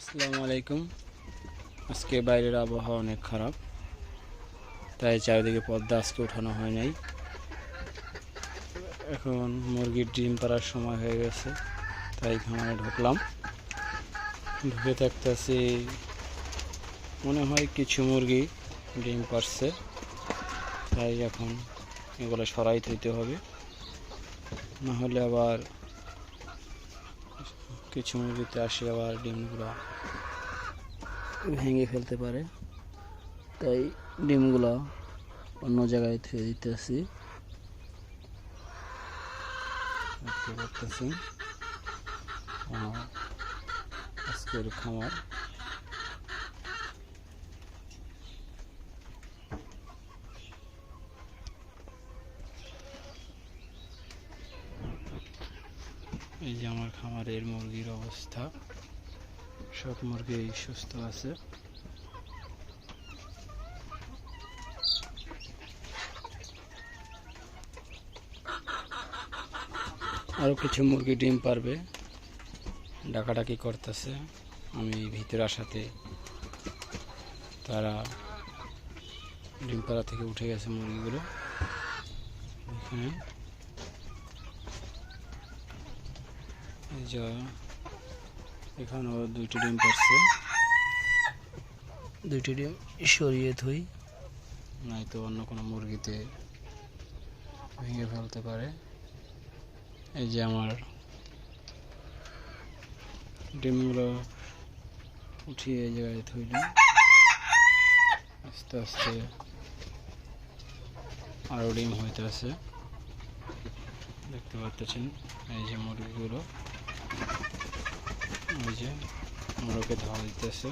আসসালামু আলাইকুম। আজকে বাইরের আবহাওয়া অনেক খারাপ, তাই চারিদিকে পর্দা আজকে উঠানো হয় নাই। এখন মুরগির ডিম পাড়ার সময় হয়ে গেছে, তাই খামারে ঢুকলাম। ঢুকে থাকতেছি, মনে হয় কিছু মুরগি ডিম পাড়ছে, তাই এখন এগুলো সরাই দিতে হবে, নাহলে আবার কিছু মুরগিতে আসে আবার ডিমগুলো ভেঙে ফেলতে পারে। তাই ডিমগুলো অন্য জায়গায় থুয়ে দিতেছি। দেখতে পাচ্ছেন আজকের খামার। এই যে আমার খামারের মুরগির অবস্থা, সব মুরগি সুস্থ আছে। আরো কিছু মুরগি ডিম পারবে, ডাকাডাকি করতেছে। আমি ভিতরে আসাতে তারা ডিম পাড়া থেকে উঠে গেছে মুরগিগুলো। এখানে এখানেও দুইটি ডিম পারছে, দুইটি ডিম সরিয়ে থুই, নয়তো অন্য কোনো মুরগিতে ভেঙে ফেলতে পারে। এই যে আমার ডিমগুলো উঠিয়ে এই জায়গায় থইলাম। আস্তে আস্তে আরও ডিম হইতে আছে, দেখতে পাচ্ছেন। এই যে মুরগিগুলো, ওই যে মোরগে ধাওয়া দিতেছে।